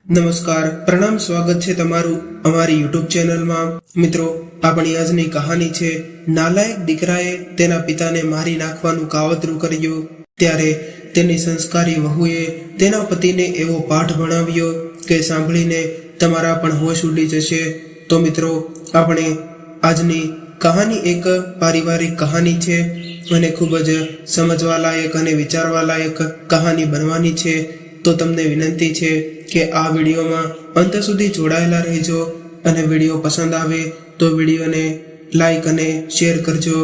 નમસ્કાર, પ્રણામ, સ્વાગત છે તમારું અમારી યુટ્યુબ ચેનલમાં। મિત્રો, આપણી આજની કહાની છે નાલાયક દીકરાએ તેના પિતાને મારી નાખવાનું કાવતરું કર્યું। ત્યારે તેની સંસ્કારી વહુએ તેના પતિને એવો પાઠ ભણાવ્યો કે સાંભળીને તમારા પણ હોશ ઉડી જશે। તો મિત્રો, આપણે આજની કહાની એક પારિવારિક કહાની છે અને ખૂબ જ સમજવા લાયક અને વિચારવા લાયક કહાની બનવાની છે। તો તમને વિનંતી છે કે આ વિડીયોમાં અંત સુધી જોડાયેલા રહેજો અને વિડીયો પસંદ આવે તો વિડીયોને લાઈક અને શેર કરજો।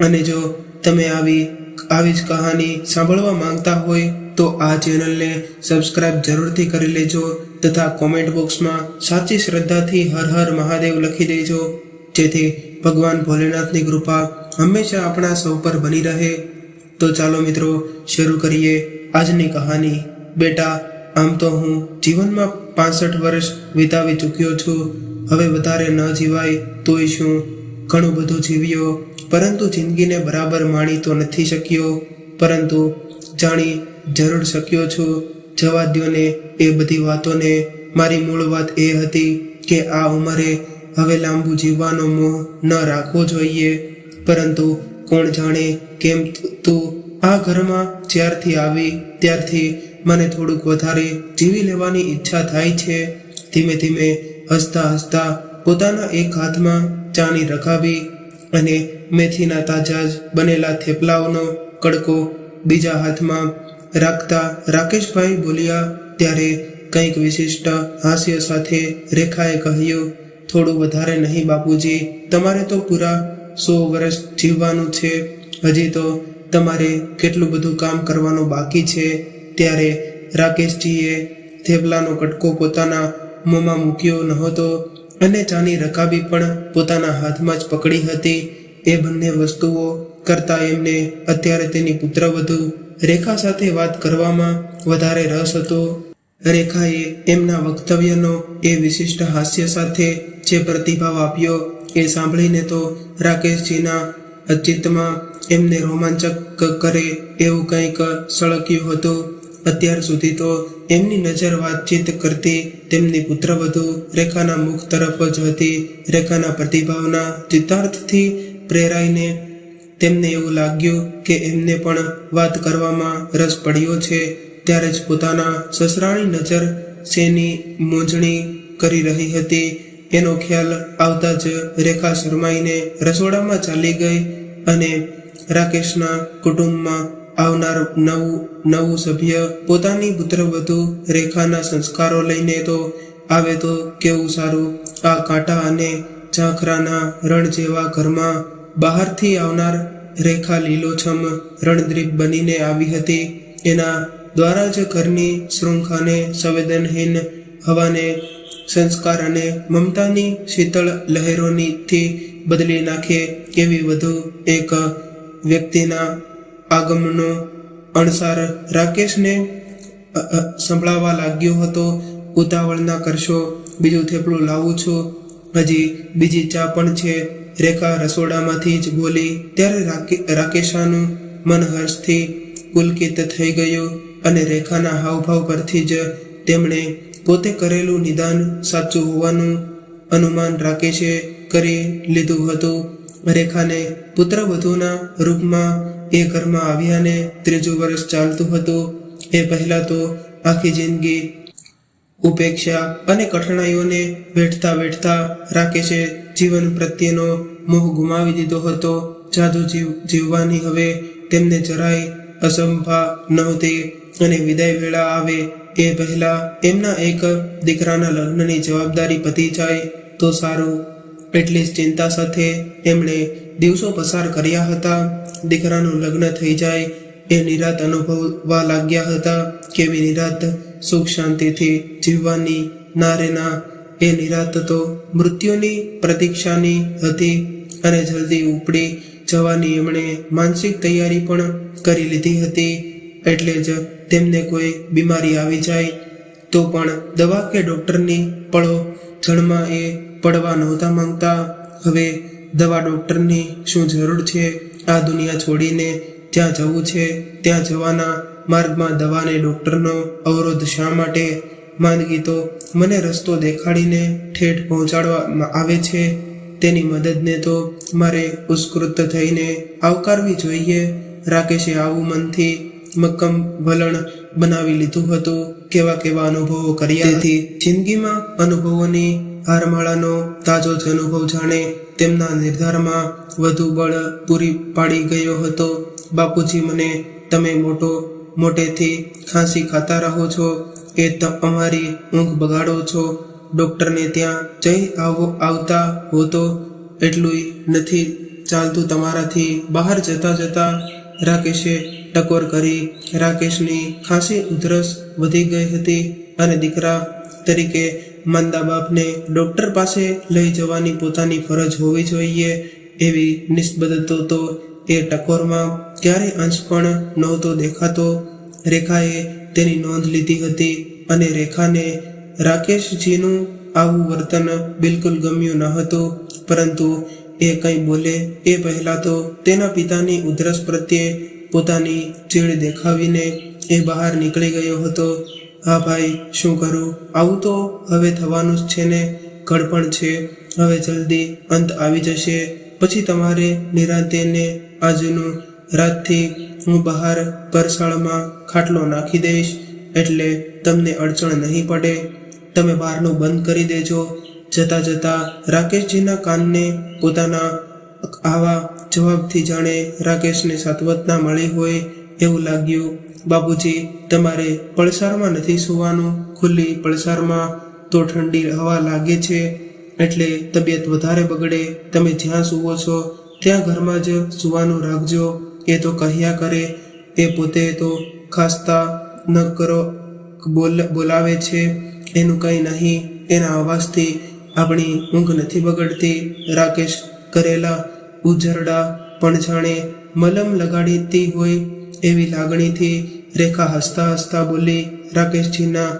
અને જો તમે આવી જ કહાની સાંભળવા માંગતા હોય તો આ ચેનલને સબસ્ક્રાઇબ જરૂરથી કરી લેજો તથા કોમેન્ટ બોક્સમાં સાચી શ્રદ્ધાથી હર હર મહાદેવ લખી દેજો, જેથી ભગવાન ભોલેનાથની કૃપા હંમેશા આપણા સૌ પર બની રહે। તો ચાલો મિત્રો, શરૂ કરીએ આજની કહાની। બેટા, આમ તો હું જીવનમાં 65 વર્ષ વિતાવી ચૂક્યો છું। હવે વધારે ન જીવાય તોય શું, ઘણું બધું જીવ્યો, પરંતુ જિંદગીને બરાબર માણી તો નથી શક્યો, પરંતુ જાણી જરૂર શક્યો છું। જવા દ્યો ને એ બધી વાતોને। મારી મૂળ વાત એ હતી કે આ ઉંમરે હવે લાંબુ જીવવાનો મોહ ન રાખવો જોઈએ, પરંતુ કોણ જાણે કેમ તું આ ઘરમાં જ્યારથી આવી ત્યારથી મને થોડુંક વધારે જીવી લેવાની ઈચ્છા થાય છે। ધીમે ધીમે હસતા હસતા પોતાના એક હાથમાં ચાની રકાબી અને મેથીના તાજા જ બનેલા થેપલાઓનો કડકો બીજા હાથમાં રાખતા રાકેશભાઈ બોલ્યા। ત્યારે કંઈક વિશિષ્ટ હાસ્ય સાથે રેખાએ કહ્યું, થોડું વધારે નહીં બાપુજી, તમારે તો પૂરા 100 વર્ષ જીવવાનું છે। હજી તો તમારે કેટલું બધું કામ કરવાનું બાકી છે। ત્યારે રાકેશજીએ થેપલાનો કટકો પોતાના મોંમાં મૂક્યો નહોતો અને ચાની રકાબી પણ પોતાના હાથમાં જ પકડી હતી। એ બંને વસ્તુઓ કરતાં એમને અત્યારે તેની પુત્રવધુ રેખા સાથે વાત કરવામાં વધારે રસ હતો। રેખાએ એમના વક્તવ્યનો એ વિશિષ્ટ હાસ્ય સાથે જે પ્રતિભાવ આપ્યો એ સાંભળીને તો રાકેશજીના ચિત્તમાં એમને રોમાંચક કરે એવું કંઈક સળગ્યું હતું। અત્યાર સુધી તો એમની નજર વાતચીત કરતી તેમની પુત્રવધુ રેખાના મુખ તરફ જ હતી। રેખાના પ્રતિભાવના ચિત્તાર્થથી પ્રેરાઈને તેમને એવું લાગ્યું કે એમને પણ વાત કરવામાં રસ પડ્યો છે। ત્યારે જ પોતાના સસરાની નજર શેની મૂંઝણી કરી રહી હતી એનો ખ્યાલ આવતા જ રેખા શરમાઈને રસોડામાં ચાલી ગઈ અને રાકેશના કુટુંબમાં આવનાર નવું સભ્ય પોતાની પુત્રવધુ રેખાના સંસ્કારો લઈને તો આવે તો કેવું સારું। આ કાંટા અને ઝાંખરાના રણ જેવા ઘરમાં બહારથી આવનાર રેખા લીલોછમ રણદ્રીપ બનીને આવી હતી। એના દ્વારા જ ઘરની શૃંખાને સંવેદનહીન હવાને સંસ્કાર અને મમતાની શીતળ લહેરોથી બદલી નાખે એવી વધુ એક વ્યક્તિના આગમનનો અણસાર રાકેશને સંભળાવા લાગ્યો હતો। ઉતાવળ ના કરશો, બીજું થેપલું લાવું છું, હજી બીજી ચા પણ છે, રેખા રસોડામાંથી જ બોલી। ત્યારે રાકેશાનું મન હર્ષથી પુલકિત થઈ ગયું અને રેખાના હાવભાવ પરથી જ તેમણે પોતે કરેલું નિદાન સાચું હોવાનું અનુમાન રાકેશે કરી લીધું હતું। રેખાને પુત્રવધુના રૂપમાં એ ઘરમાં આવ્યાને 3જું વર્ષ ચાલતું હતું। એ પહેલા તો આખી જિંદગી ઉપેક્ષા અને કઠણાઈઓને વેઠતા રાકેશે જીવન પ્રત્યેનો મોહ ગુમાવી દીધો હતો। જાદુ જીવવાની હવે તેમને જરાય અસંભા નહોતી અને વિદાય વેળા આવે એ પહેલા એમના એક દીકરાના લગ્નની જવાબદારી પતી જાય તો સારું, એટલી જ ચિંતા સાથે એમણે દિવસો પસાર કર્યા હતા। દીકરાનું લગ્ન થઈ જાય એ નિરાત અનુભવવા લાગ્યા હતા। કેવી નિરાત, સુખ શાંતિથી જીવવાની ના રે ના, એ નિરાત તો મૃત્યુની પ્રતીક્ષાની હતી અને જલ્દી ઉપડી જવાની એમણે માનસિક તૈયારી પણ કરી લીધી હતી। એટલે જ તેમને કોઈ બીમારી આવી જાય તો પણ દવા કે ડૉક્ટરની પળો જળમાં એ પડવા નહોતા માંગતા। હવે દવા ડૉક્ટરની શું જરૂર છે? આ દુનિયા છોડીને જ્યાં જવું છે ત્યાં જવાના માર્ગમાં દવાને ડૉક્ટરનો અવરોધ શા માટે? માંદગી તો મને રસ્તો દેખાડીને ઠેઠ પહોંચાડવામાં આવે છે, તેની મદદને તો મારે ઉત્સ્કૃત થઈને આવકારવી જોઈએ. રાકેશે આવું મનથી મક્કમ વલણ બનાવી લીધું હતું. કેવા કેવા અનુભવો કર્યા. તેથી જિંદગીમાં અનુભવોની હારમાળાનો તાજો જ અનુભવ જાણે તેમના નિર્ધારમાં વધુ બળ પૂરી પાડી ગયો હતો. બાપુજી, મને તમે મોટેથી ખાંસી ખાતા રહો છો, એ અમારી ઊંઘ બગાડો છો. ડૉક્ટરને ત્યાં જઈ આવતા હો તો એટલું નથી ચાલતું તમારાથી. બહાર જતા રાકેશે ટકોર કરી. રાકેશની ખાંસી ઉધરસ વધી ગઈ હતી અને દીકરા તરીકે માંદા બાપને ડૉક્ટર પાસે લઈ જવાની પોતાની ફરજ હોવી જોઈએ એવી નિસ્બત તો એ ટકોરમાં ક્યારેય અંશ પણ નહોતો દેખાતો. રેખાએ તેની નોંધ લીધી હતી અને રેખાને રાકેશજીનું આવું વર્તન બિલકુલ ગમ્યું ન હતું. પરંતુ એ કંઈ બોલે એ પહેલાં તો તેના પિતાની ઉધરસ પ્રત્યે પોતાની ચીડ દેખાવીને એ બહાર નીકળી ગયો હતો. હા ભાઈ, શું કરું? આવું તો હવે થવાનું જ છે ને. ઘડપણ છે, હવે જલ્દી અંત આવી જશે. પછી તમારે નિરાંતે ને આજનું રાતથી હું બહાર પરસાળમાં ખાટલો નાખી દઈશ, એટલે તમને અડચણ નહીં પડે. તમે બહારનું બંધ કરી દેજો. જતા રાકેશજીના કાનને પોતાના આવા જવાબથી જાણે રાકેશને સાત્વતના મળી હોય એવું લાગ્યું. બાપુજી, તમારે પડસારમાં નથી સૂવાનું. ખુલ્લી પડસારમાં તો ઠંડી હવા લાગે છે, એટલે તબિયત વધારે બગડે. તમે જ્યાં સૂવો છો ત્યાં ઘરમાં જ સૂવાનું રાખજો. એ તો કહ્યા કરે. એ પોતે તો ખાસ્તા ન કરો બોલાવે છે. એનું કંઈ નહીં. એના અવાજથી આપણી ઊંઘ નથી બગડતી. રાકેશ કરેલા ઉજરડા પણ જાણે મલમ લગાડીતી હોય એવી લાગણીથી રેખા હસતા બોલી. રાકેશજીના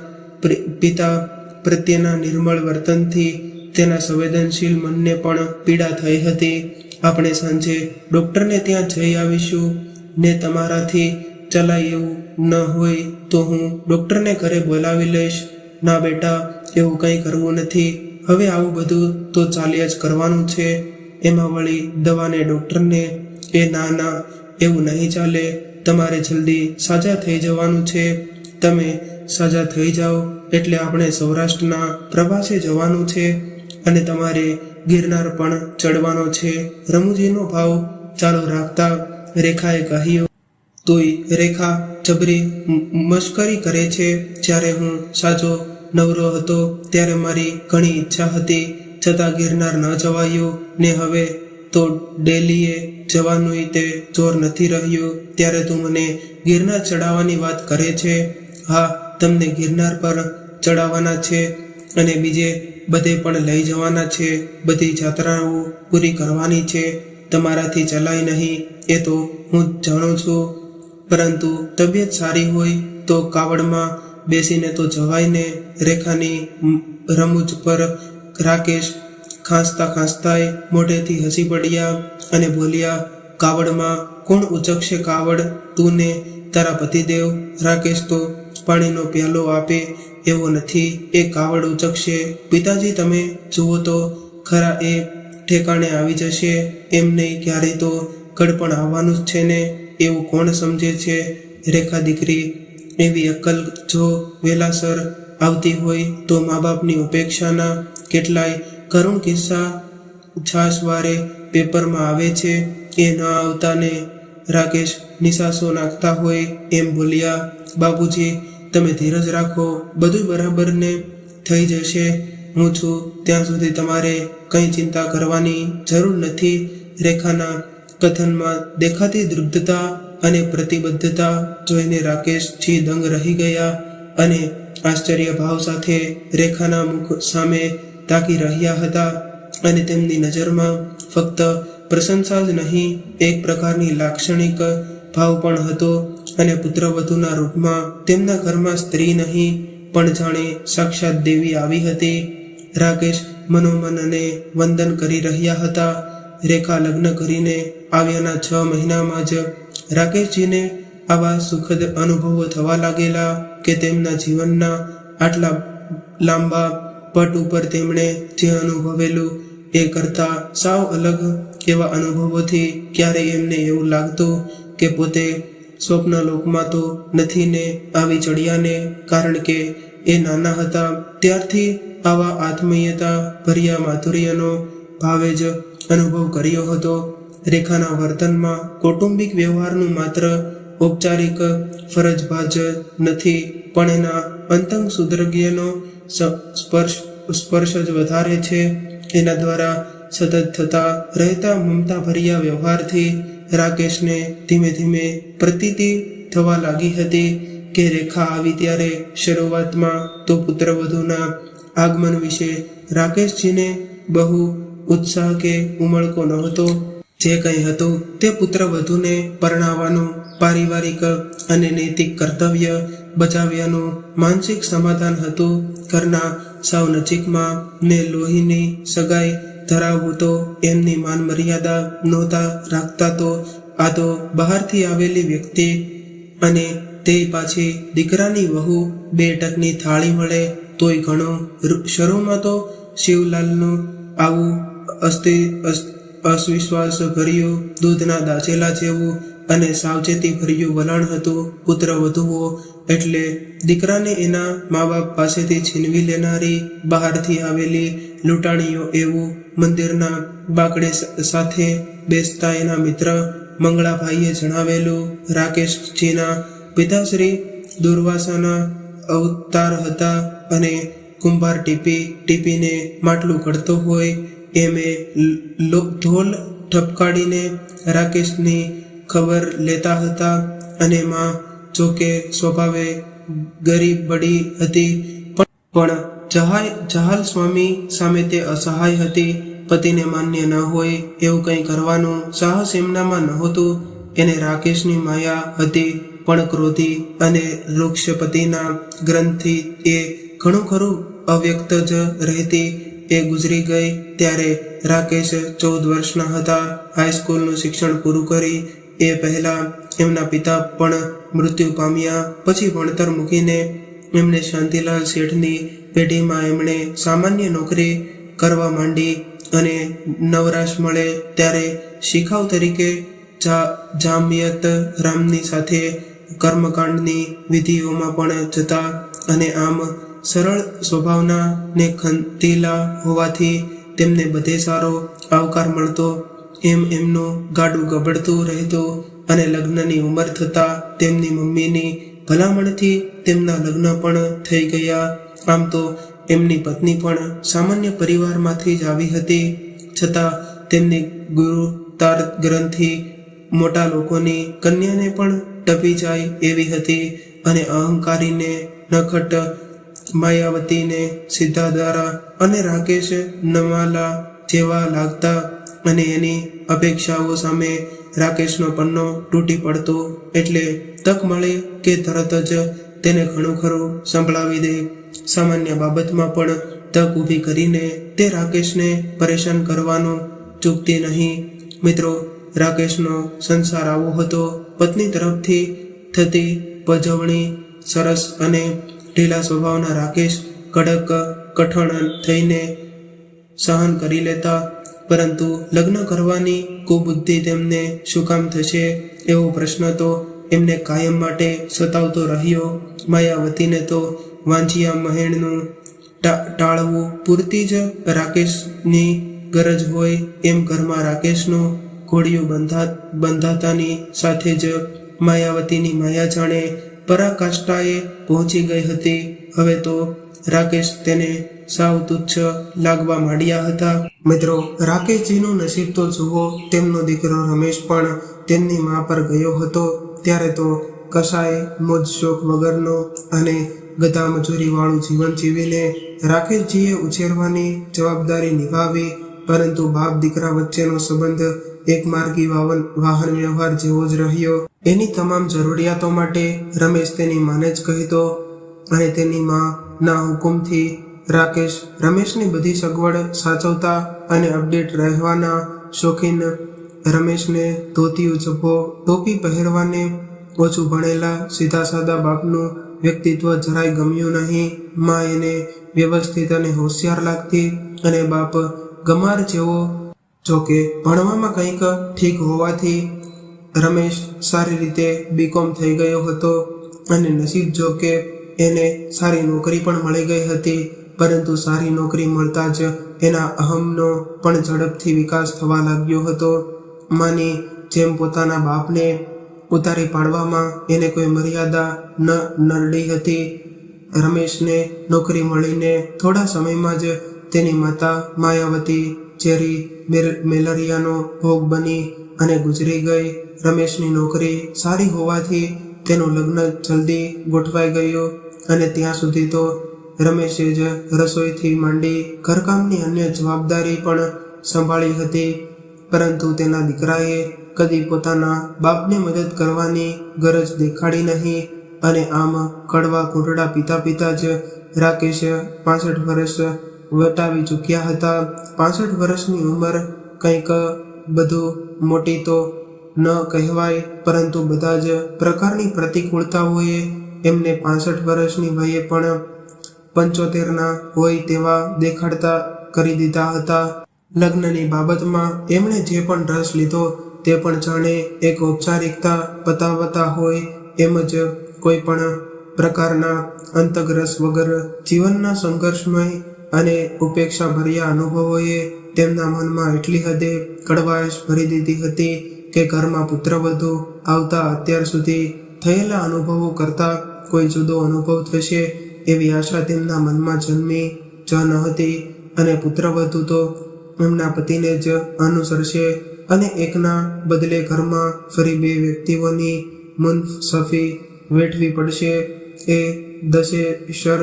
પિતા પ્રત્યેના નિર્મળ વર્તનથી તેના સંવેદનશીલ મનને પણ પીડા થઈ હતી. આપણે સાંજે ડૉક્ટરને ત્યાં જઈ આવીશું ને તમારાથી ચલાય એવું ન હોય તો હું ડૉક્ટરને ઘરે બોલાવી લઈશ. ના બેટા, એવું કંઈ કરવું નથી. હવે આવું બધું તો ચાલ્યા જ કરવાનું છે. એમાં વળી દવાને ડૉક્ટરને એ ના, એવું નહીં ચાલે. તમારે જલ્દી સાજા થઈ જવાનું છે. તમે સાજા થઈ જાઓ એટલે આપણે સૌરાષ્ટ્રના પ્રવાસે જવાનું છે અને તમારે ગિરનાર પણ ચડવાનો છે. રમૂજીનો ભાવ ચાલુ રાખતા રેખાએ કહ્યું. તોય રેખા જબરી મશ્કરી કરે છે. જ્યારે હું સાચો નવરો હતો ત્યારે મારી ઘણી ઈચ્છા હતી, છતાં ગિરનાર ન જવાયું ને હવે તો ડેલીએ જવાનું તે જોર નથી રહ્યું. ત્યારે તું મને ગિરનાર ચડાવવાની વાત કરે છે. હા, તમને ગિરનાર પર ચડાવવાના છે અને બીજે બધે પણ લઈ જવાના છે. બધી જાત્રાઓ પૂરી કરવાની છે. તમારાથી ચલાય નહીં એ તો હું જાણું છું, પરંતુ તબિયત સારી હોય તો કાવડમાં બેસીને તો જવાય ને. રેખાની રમૂજ પર રાકેશ ખાંસતાએ મોઢેથી હસી પડ્યા અને બોલ્યા. કાવડમાં કોણ ઉચકશે કાવડ? તું ને તારા પતિદેવ. રાકેશ તો પાણીનો પ્યાલો આપે એવો નથી, એ કાવડ ઉચકશે. પિતાજી, તમે જુઓ તો ખરા, એ ઠેકાણે આવી જશે. એમ નહીં, ક્યારેય તો ઘડપણ આવવાનું જ છે ને. એવું કોણ સમજે છે? રેખા દીકરી, એવી અક્કલ જો વહેલાસર આવતી હોય તો મા બાપની ઉપેક્ષાના કેટલાય કરુણ કિસ્સા છાશવારે પેપરમાં આવે છે. એ ન આવતા ને. રાકેશ નિશાસો નાખતા હોય એમ બોલ્યા. બાપુજી, તમે ધીરજ રાખો, બધું બરાબર ને થઈ જશે. હું છું ત્યાં સુધી તમારે કંઈ ચિંતા કરવાની જરૂર નથી. રેખાના કથનમાં દેખાતી દૃઢતા અને પ્રતિબદ્ધતા જોઈને રાકેશજી દંગ રહી ગયા અને આશ્ચર્ય ભાવ સાથે રેખાના મુખ સામે તાકી રહ્યા હતા. અને તેમની નજરમાં ફક્ત પ્રશંસા જ નહીં, એક પ્રકારની લાક્ષણિક ભાવ પણ હતો. અને પુત્રવધૂના રૂપમાં તેમના ઘરમાં સ્ત્રી નહીં પણ જાણે સાક્ષાત દેવી આવી હતી. રાકેશ મનોમનને વંદન કરી રહ્યા હતા. રેખા લગ્ન કરીને આવ્યાના 6 મહિનામાં જ રાકેશજીને આવા સુખદ અનુભવો થવા લાગેલા કે તેમના જીવનના આટલા લાંબા પટ ઉપર તેમણે જે અનુભવેલું એ કરતા સાવ અલગ એવા અનુભવોથી ક્યારેય એમને એવું લાગતું કે પોતે સ્વપ્ન લોકમાં તો નથી ને આવી ચડ્યા ને, કારણ કે એ નાના હતા ત્યારથી આવા આત્મીયતા ભર્યા માધુર્યનો ભાવે જ અનુભવ કર્યો હતો. રેખાના વર્તનમાં કૌટુંબિક વ્યવહારનું માત્ર ઔપચારિક ફરજબાજ નથી, પણ એના અંતંગ સુદ્રગ્યનો સ્પર્શ જ વધારે છે. એના દ્વારા સતત થતા રહેતા મમતા ભર્યા વ્યવહારથી રાકેશને ધીમે ધીમે પ્રતીતિ થવા લાગી હતી કે રેખા આવી ત્યારે શરૂઆતમાં તો પુત્રવધૂના આગમન વિશે રાકેશજીને બહુ ઉત્સાહ કે ઉમળકો નહોતો. જે કંઈ હતું તે પુત્રવધૂને પરણાવવાનું પારિવારિક અને નૈતિક કર્તવ્ય બજાવ્યાનું માનસિક સમાધાન હતું. ઘરના સાવ નજીકમાં ને લોહીની સગાઈ ધરાવવું તો એમની માન મર્યાદા નહોતા રાખતા. તો આ તો બહારથી આવેલી વ્યક્તિ અને તે પાછી દીકરાની વહુ, 2 ટકની થાળી મળે તોય ઘણું. શરૂમાં તો શિવલાલનું આવું અવિશ્વાસ ભર્યું, દૂધના દાચેલા જેવું અને સાવચેતી ભર્યું વલણ હતું. પુત્રવધુઓ એટલે દીકરાને એના મા બાપ પાસેથી છીનવી લેનારી બહારથી આવેલી લૂંટાણીઓ એવું મંદિરના બાકડે સાથે બેસતા એના મિત્ર મંગળાભાઈએ જણાવેલું. રાકેશજીના પિતાશ્રી દુર્વાસાના અવતાર હતા અને કુંભાર ટીપીને માટલું ઘડતો હોય એમે ધોલ ઠપકાડીને રાકેશની ખબર લેતા હતા. અને માં જોકે સ્વભાવે ગરીબ બડી હતી, પણ જહાલ સ્વામી સામે તે અસહાય હતી. પતિને માન્ય ન હોય એવું કંઈ કરવાનું સાહસ એમનામાં નહોતું. એને રાકેશની માયા હતી, પણ ક્રોધી અને વૃક્ષપતિના ગ્રંથથી એ ઘણું ખરું અવ્યક્ત જ રહેતી. એ ગુજરી ગઈ ત્યારે રાકેશ 14 વર્ષના હતા. હાઈસ્કૂલનું શિક્ષણ પૂરું કરી એ પહેલા એમના પિતા પણ મૃત્યુ પામ્યા. પછી ભણતર મૂકીને એમને શાંતિલાલ શેઠની પેઢીમાં એમણે સામાન્ય નોકરી કરવા માંડી અને નવરાશ મળે ત્યારે શિખાઉ તરીકે જામિયત રામની સાથે કર્મકાંડની વિધિઓમાં પણ જતા. અને આમ સરળ સ્વભાવના ને ખંતીલા હોવાથી તેમને બધે સારો આવકાર મળતો. એમ એમનું ગાડું ગબડતું રહેતું અને લગ્નની ઉંમર થતાં તેમની મમ્મીની ભલામણથી તેમના લગ્ન પણ થઈ ગયા. આમ તો એમની પત્ની પણ સામાન્ય પરિવારમાંથી જ આવી હતી, છતાં તેમની ગુરુતાર ગ્રંથિ મોટા લોકોની કન્યાને પણ ટપી જાય એવી હતી. અને અહંકારીને નખટ માયાવતીને સિદ્ધાધારા અને રાકેશ નમાલા જેવા લાગતા. અને એની અપેક્ષાઓ સામે રાકેશનો પન્નો તૂટી પડતો. એટલે તક મળે કે તરત જ તેને ઘણું ખરું સંભળાવી દે. સામાન્ય બાબતમાં પણ તક ઊભી કરીને તે રાકેશને પરેશાન કરવાનું ચૂકતી નહીં. મિત્રો, રાકેશનો સંસાર આવો હતો. પત્ની તરફથી થતી પજવણી સરસ અને ઢીલા સ્વભાવના રાકેશ કડક કઠણ થઈને સહન કરી લેતા. પરંતુ લગ્ન કરવાની કુબુદ્ધિ તેમને શું કામ થશે એવો પ્રશ્ન તો એમને કાયમ માટે સતાવતો રહ્યો. માયાવતીને તો વાંજિયા મહેણનું ટાળવું પૂરતી જ રાકેશની ગરજ હોય એમ ઘરમાં રાકેશનું ઘોડિયું બંધાતાની સાથે જ માયાવતીની માયા જાણે પરાકાષ્ઠાએ પહોંચી ગઈ હતી. હવે તો રાકેશ તેને સાવ તુચ્છ લાગવા માંડ્યા હતા. મિત્રો, રાકેશજીનું નસીબ તો જુઓ. તેમનો દીકરો રમેશ પણ તેમની મા પર ગયો હતો ત્યારે તો કશાય મોજ શોખ વગરનો અને ગધા મજૂરી વાળું જીવન જીવીને રાકેશજીએ ઉછેરવાની જવાબદારી નિભાવી. પરંતુ બાપ દીકરા વચ્ચેનો સંબંધ એકમાર્ગી વાહન વ્યવહાર જેવો જ રહ્યો. એની તમામ જરૂરિયાતો માટે રમેશ તેની માને જ કહેતો અને તેની ના હુકુમથી રાકેશ રમેશની બધી સગવડ સાચવતા અને અપડેટ રહેવાના શોખીન રમેશને ધોતિયું જભ્ભો ટોપી પહેરવાને ઓછું ભણેલા સીધા સાદા બાપનું વ્યક્તિત્વ જરાય ગમ્યું નહીં. માં એને વ્યવસ્થિત અને હોશિયાર લાગતી અને બાપ ગમાર જેવો. જોકે ભણવામાં કંઈક ઠીક હોવાથી રમેશ સારી રીતે બીકોમ થઈ ગયો હતો અને નસીબ જો કે એને સારી નોકરી પણ મળી ગઈ હતી. પરંતુ સારી નોકરી મળતા જ એના અહમનો પણ ઝડપથી વિકાસ થવા લાગ્યો હતો. માની જેમ પોતાના બાપને ઉતારી પાડવામાં એને કોઈ મર્યાદા ન નડી હતી. રમેશને નોકરી મળીને થોડા સમયમાં જ તેની માતા માયાવતી ઝેરી મેલેરિયાનો ભોગ બની અને ગુજરી ગઈ. રમેશની નોકરી સારી હોવાથી તેનું લગ્ન જલ્દી ગોઠવાઈ ગયું અને ત્યાં સુધી તો રમેશે જ રસોઈથી માંડી ઘરકામની અન્ય જવાબદારી પણ સંભાળી હતી. પરંતુ તેના દીકરાએ કદી પોતાના બાપને મદદ કરવાની ગરજ દેખાડી નહીં અને આમ કડવા ઘૂંટડા પીતા પીતા જ રાકેશ 65 વર્ષ વટાવી ચૂક્યા હતા. 65 વર્ષની ઉંમર કંઈક બધું મોટી તો ન કહેવાય, પરંતુ બધા જ પ્રકારની પ્રતિકૂળતાઓએ એમને 65 વર્ષની વયે પણ 75ના હોય તેવા દેખાડતા કરી દીધા હતા. લગ્નની બાબતમાં એમણે જે પણ રસ લીધો તે પણ જાણે એક ઔપચારિકતા પતાવતા હોય એમ જ કોઈ પણ પ્રકારના અંતરરસ વગર જીવનના સંઘર્ષમય અને ઉપેક્ષાભર્યા અનુભવોએ તેમના મનમાં એટલી હદે કડવાશ ભરી દીધી હતી કે ઘરમાં પુત્રવધુ આવતા અત્યાર સુધી થયેલા અનુભવો કરતા કોઈ જુદો અનુભવ થશે એવી આશા તેમના મનમાં જન્મી જ ન હતી. અને પુત્રવધુ તો એમના પતિને જ અનુસરશે અને એકના બદલે ઘરમાં ફરી 2 વ્યક્તિઓની મુનસફી વેઠવી પડશે. એ દશેશર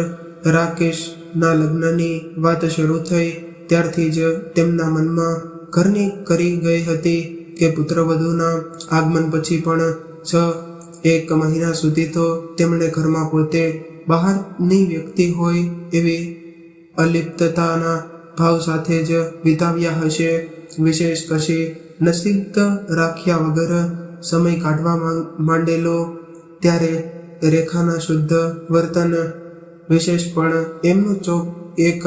રાકેશના લગ્નની વાત શરૂ થઈ ત્યારથી જ તેમના મનમાં ઘરની કરી ગઈ હતી કે પુત્રવધુના આગમન પછી પણ 1 મહિના સુધી તો તેમણે ઘરમાં પોતે બહારની વ્યક્તિ હોય એવી અલિપ્તતાના ભાવ સાથે જ વિતાવ્યા હશે. વિશેષ કશી નસીબ રાખ્યા વગર સમય કાઢવા માંડેલો ત્યારે રેખાના શુદ્ધ વર્તન વિશેષ પણ એમનું એક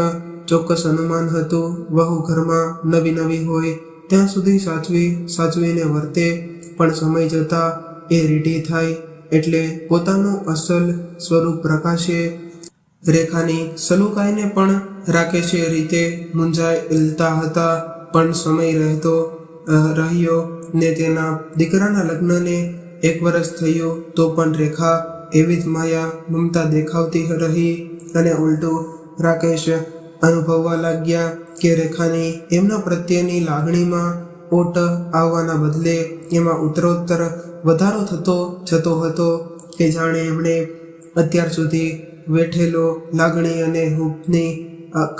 ચોક્કસ અનુમાન હતું. વહુ ઘરમાં નવી હોય ત્યાં સુધી સાચવીને વર્તે, પણ સમય જતા એ રીઢી થાય એટલે પોતાનું અસલ સ્વરૂપ પ્રકાશે. રેખાની સલુકાઈને પણ રાકેશે રીતે મૂંઝાયેલતા હતા, પણ સમય રહેતો રહ્યો ને તેના દીકરાના લગ્નને 1 વર્ષ થયું તો પણ રેખા એવી જ માયા મમતા દેખાવતી રહી અને ઉલટું રાકેશ અનુભવવા લાગ્યા કે રેખાની એમના પ્રત્યેની લાગણીમાં ઓટ આવવાના બદલે એમાં ઉત્તરોત્તર વધારો થતો જતો હતો કે જાણે એમણે અત્યાર સુધી વેઠેલો લાગણી અને હૂંફની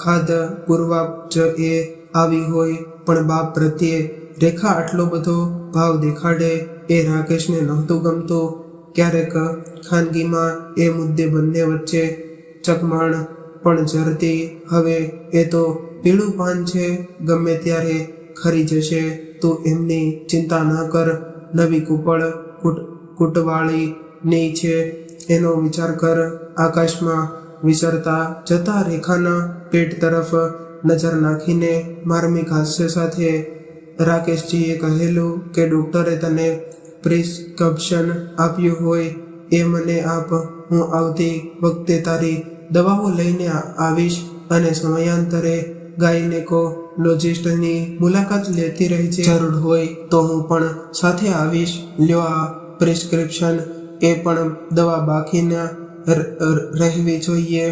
ખાદ પૂરવા જ એ આવી હોય. પણ બાપ પ્રત્યે રેખા આટલો બધો ભાવ દેખાડે એ રાકેશને નહોતું ગમતું. ક્યારેક ખાનગીમાં એ મુદ્દે બંને વચ્ચે ચકમાણ પણ જરતી. હવે એ તો પીળું પાન છે, ગમે ત્યારે ખરી જશે, તું એમની ચિંતા ન કર. નવી કૂટવાળી નહીં છે એનો વિચાર કર. આકાશમાં વિસરતા જતા રેખાના પેટ તરફ નજર નાખીને માર્મિક હાસ્ય સાથે રાકેશજીએ કહેલું કે ડોક્ટરે તને પ્રિસ્ક્રિપ્શન આપ્યું હોય એ મને આપ. હું આવતી વખતે તારી દવાઓ લઈને આવીશ અને સમયાંતરે ગાયનેકોલોજિસ્ટની મુલાકાત લેતી રહેજે. જરૂર હોય તો હું પણ સાથે આવીશ. લ્યો આ પ્રિસ્ક્રિપ્શન. એ પણ દવા બાકી ન રહેવી જોઈએ.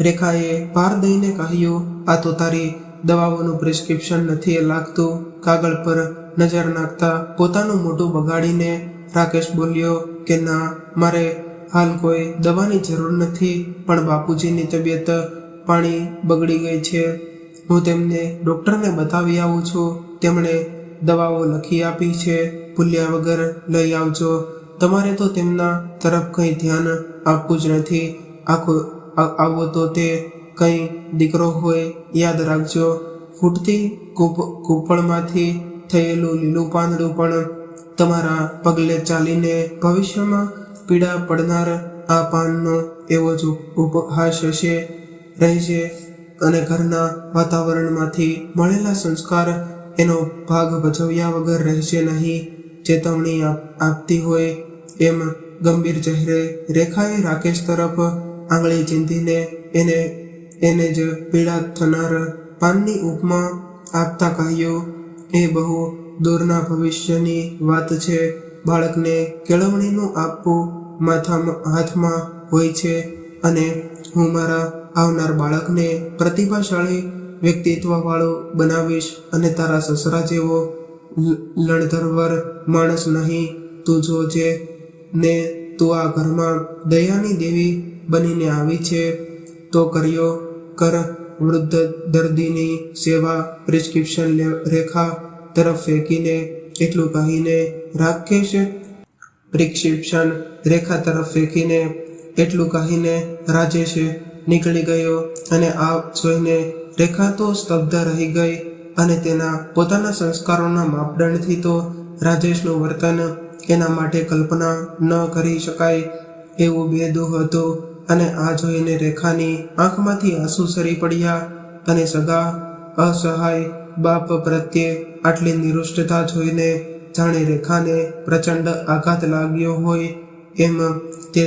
રેખાએ ભાર દઈને કહ્યું, આ તો તારી દવાઓનું પ્રિસ્ક્રિપ્શન નથી લાગતું. કાગળ પર નજર નાખતા પોતાનું મોઢું બગાડીને રાકેશ બોલ્યો કે ના, મારે હાલ કોઈ દવાની જરૂર નથી, પણ બાપુજીની તબિયત પાણી બગડી ગઈ છે. હું તેમને ડૉક્ટરને બતાવી આવું છું. તેમણે દવાઓ લખી આપી છે, ભૂલ્યા વગર લઈ આવજો. તમારે તો તેમના તરફ કંઈ ધ્યાન આપવું જ નથી. આવો તો તે કંઈ દીકરો હોય, યાદ રાખજો. ફૂટતી કૂપળમાંથી થયેલું લીલું પાંદડું પણ તમારા પગલે ચાલીને ભવિષ્યમાં પીડા પડનાર આ પાનનો એવો જ ઉપહાસ રહેશે અને ઘરના વાતાવરણમાંથી મળેલા સંસ્કાર એનો ભાગ ભજવ્યા વગર રહેશે નહીં. ચેતવણી આપતી હોય એમ ગંભીર ચહેરે રેખાએ રાકેશ તરફ આંગળી ચીંધીને એને જ પીળા થનાર પાનની ઉપમા આપતા કહ્યું, એ બહુ દૂરના ભવિષ્યની વાત છે. બાળકને કેળવણીનું આપવું હાથમાં હોય છે અને હું મારા આવનાર બાળકને પ્રતિભાશાળી વ્યક્તિત્વવાળો બનાવીશ અને તારા સસરા જેવો લણધરવર માણસ નહીં. તું જોજે ને તું આ ઘરમાં દયાની દેવી બનીને આવી છે તો કર્યો કર. વૃદ્ધ દર્દીની સેવા પ્રિસ્ક્રિપ્શન રેખા તરફ ફેંકીને એટલું કહીને રાજેશ નીકળી ગયો અને આ જોઈને રેખા તો સ્તબ્ધ રહી ગઈ અને તેના પોતાના સંસ્કારોના માપદંડથી તો રાજેશનું વર્તન એના માટે કલ્પના ન કરી શકાય એવું બેદુહ હતું. અને આ જોઈને રેખાની આંખમાંથી આંસુ સરી પડ્યા અને સગા અસહાય બાપ પ્રત્યે આટલી નિરુષ્ટતા જોઈને જાણે રેખાને પ્રચંડ આઘાત લાગ્યો હોય એમ તે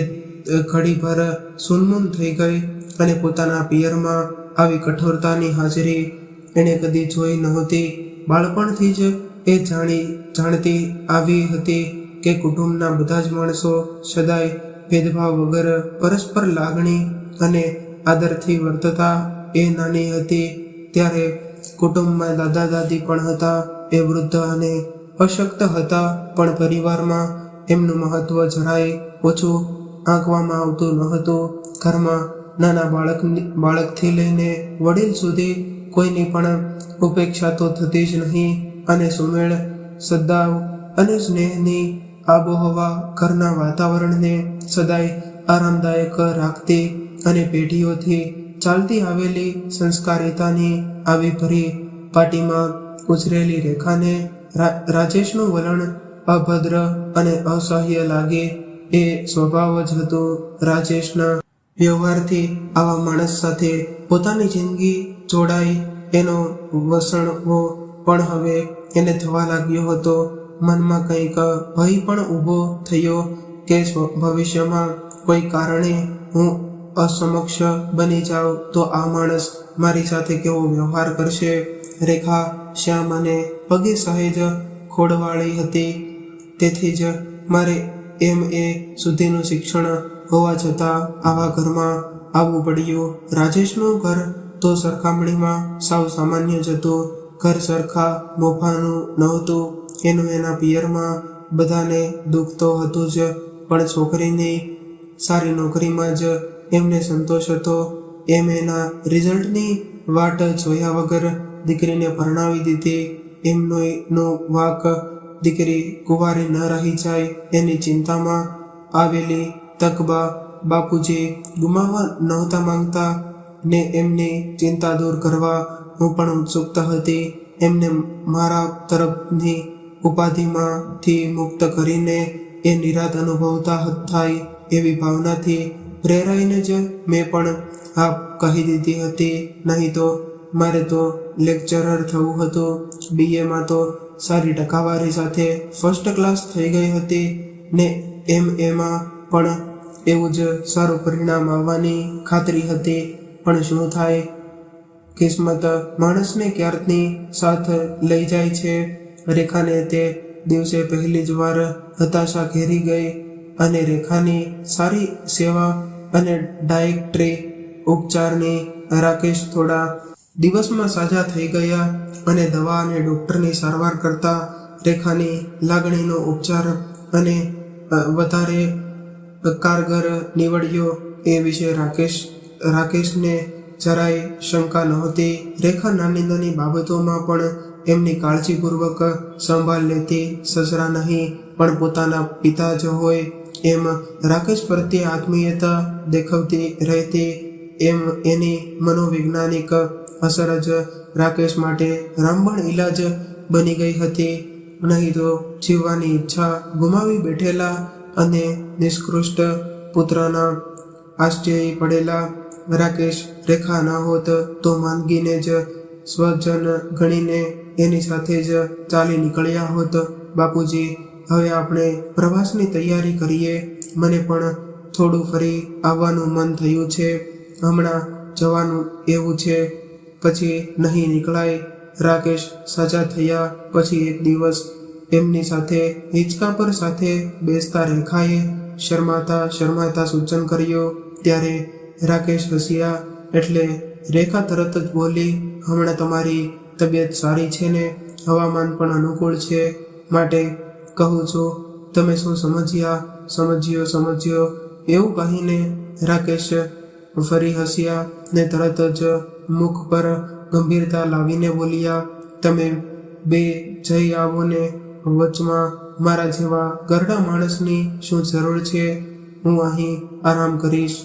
ઘડીભર સુનમુન થઈ ગઈ અને પોતાના પિયરમાં આવી કઠોરતાની હાજરી એણે કદી જોઈ નહોતી. બાળપણથી જ એ જાણતી આવી હતી કે કુટુંબના બધા જ માણસો સદાય ભેદભાવ વગર પરસ્પર લાગણી અને આદરથી વર્તતા. એ નાની હતી ત્યારે કુટુંબમાં દાદા દાદી પણ હતા. એ વૃદ્ધ અને અશક્ત હતા પણ પરિવારમાં એમનું મહત્વ જરાય ઓછું આંકવામાં આવતું ન હતું. ઘરમાં નાના બાળકથી લઈને વડીલ સુધી કોઈની પણ ઉપેક્ષા તો થતી જ નહીં અને સુમેળ સદ્ભાવ અને સ્નેહની આબોહવા ઘરના વાતાવરણને સદાય આરામદાયક રાખતી અને પેઢીઓથી ચાલતી આવેલી સંસ્કારિતાની આવી ભરી પાટીમાં ઉછરેલી રેખાને રાજેશનું વલણ અભદ્ર અને અસહ્ય લાગે. એ સ્વભાવ જ હતો રાજેશના. વ્યવહારથી આવા માણસ સાથે પોતાની જિંદગી જોડાય એનો વસણવો પણ હવે એને થવા લાગ્યો હતો. મનમાં કંઈક ભય પણ ઊભો થયો કે ભવિષ્યમાં કોઈ કારણે હું અસમક્ષ બની જાઉં તો આ માણસ મારી સાથે કેવો વ્યવહાર કરશે. રેખા શ્યામ અને પગે સહેજ ખોડવાળી હતી, તેથી જ મારે MA સુધીનું શિક્ષણ હોવા છતાં આવા ઘરમાં આવવું પડ્યું. રાજેશનું ઘર તો સરખામણીમાં સાવ સામાન્ય જ હતું. ઘર સરખા મોફાનું નહોતું. એનું એના પિયરમાં બધાને દુઃખ તો હતું જ, પણ છોકરીની સારી નોકરીમાં જ એમને સંતોષ હતો. MAના રિઝલ્ટની વાટ જોયા વગર દીકરીને પરણાવી દીધી. એમનો વાક દીકરી કુંવારી ન રહી જાય એની ચિંતામાં આવેલી તકબા બાપુજી ગુમાવવા નહોતા માંગતા ને એમની ચિંતા દૂર કરવા હું પણ ઉત્સુક હતી. એમને મારા તરફની ઉપાધિમાંથી મુક્ત કરીને એ નિરાત અનુભવતા થાય એવી ભાવનાથી પ્રેરાઈને જ મેં પણ હા કહી દીધી હતી. નહીં તો મારે તો લેક્ચરર થવું હતું. BAમાં તો સારી ટકાવારી સાથે ફર્સ્ટ ક્લાસ થઈ ગઈ હતી ને MAમાં પણ એવું જ સારું પરિણામ આવવાની ખાતરી હતી. પણ શું થાય, કિસ્મત માણસને ક્યારની સાથ લઈ જાય છે. રેખાને તે દિવસે પહેલી જ વાર હતાશા ઘેરી ગઈ અને રેખાની સારી સેવા અને ડાયટ્રી ઉપચારની રાકેશ થોડા દિવસમાં સાજા થઈ ગયા અને દવા અને ડૉક્ટરની સારવાર કરતા રેખાની લાગણીનો ઉપચાર અને વધારે કારગર નીવડ્યો એ વિશે રાકેશને જરાય શંકા નહોતી. રેખા નાની નાની બાબતોમાં પણ એમની કાળજીપૂર્વક સંભાળ લેતી. સસરા નહીં પણ પોતાના પિતા જ હોય એમ રાકેશ પ્રત્યે આત્મીયતા દેખાવતી રહેતી. એમ એની મનોવૈજ્ઞાનિક અસર જ રાકેશ માટે રામબાણ ઈલાજ બની ગઈ હતી. નહીં તો જીવવાની ઈચ્છા ગુમાવી બેઠેલા અને નિષ્કૃષ્ટ પુત્રના આશ્ચર્ય પડેલા. રાકેશ રેખા ના હોત તો માંદગીને જ સ્વજન ગણીને એની સાથે જ ચાલી નીકળ્યા હોત. બાપુજી, હવે આપણે પ્રવાસની તૈયારી કરીએ. મને પણ થોડું ફરી આવવાનું મન થયું છે. હમણાં જવાનું એવું છે, પછી નહીં નીકળાય. રાકેશ સાજા થયા પછી એક દિવસ એમની સાથે હિંચકા પર સાથે બેસતા રેખાએ શરમાતા સૂચન કર્યું. ત્યારે રાકેશ હસ્યા એટલે રેખા તરત જ બોલી, હમણાં તમારી તબિયત સારી છે ને? હવામાન પણ અનુકૂળ છે, માટે કહું છું. તમે શું સમજ્યો એવું કહીને રાકેશ ફરી હસ્યા ને તરત જ મુખ પર ગંભીરતા લાવીને બોલ્યા, તમે બે જઈ આવો ને, વચમાં મારા જેવા ગરડા માણસની શું જરૂર છે? હું અહીં આરામ કરીશ.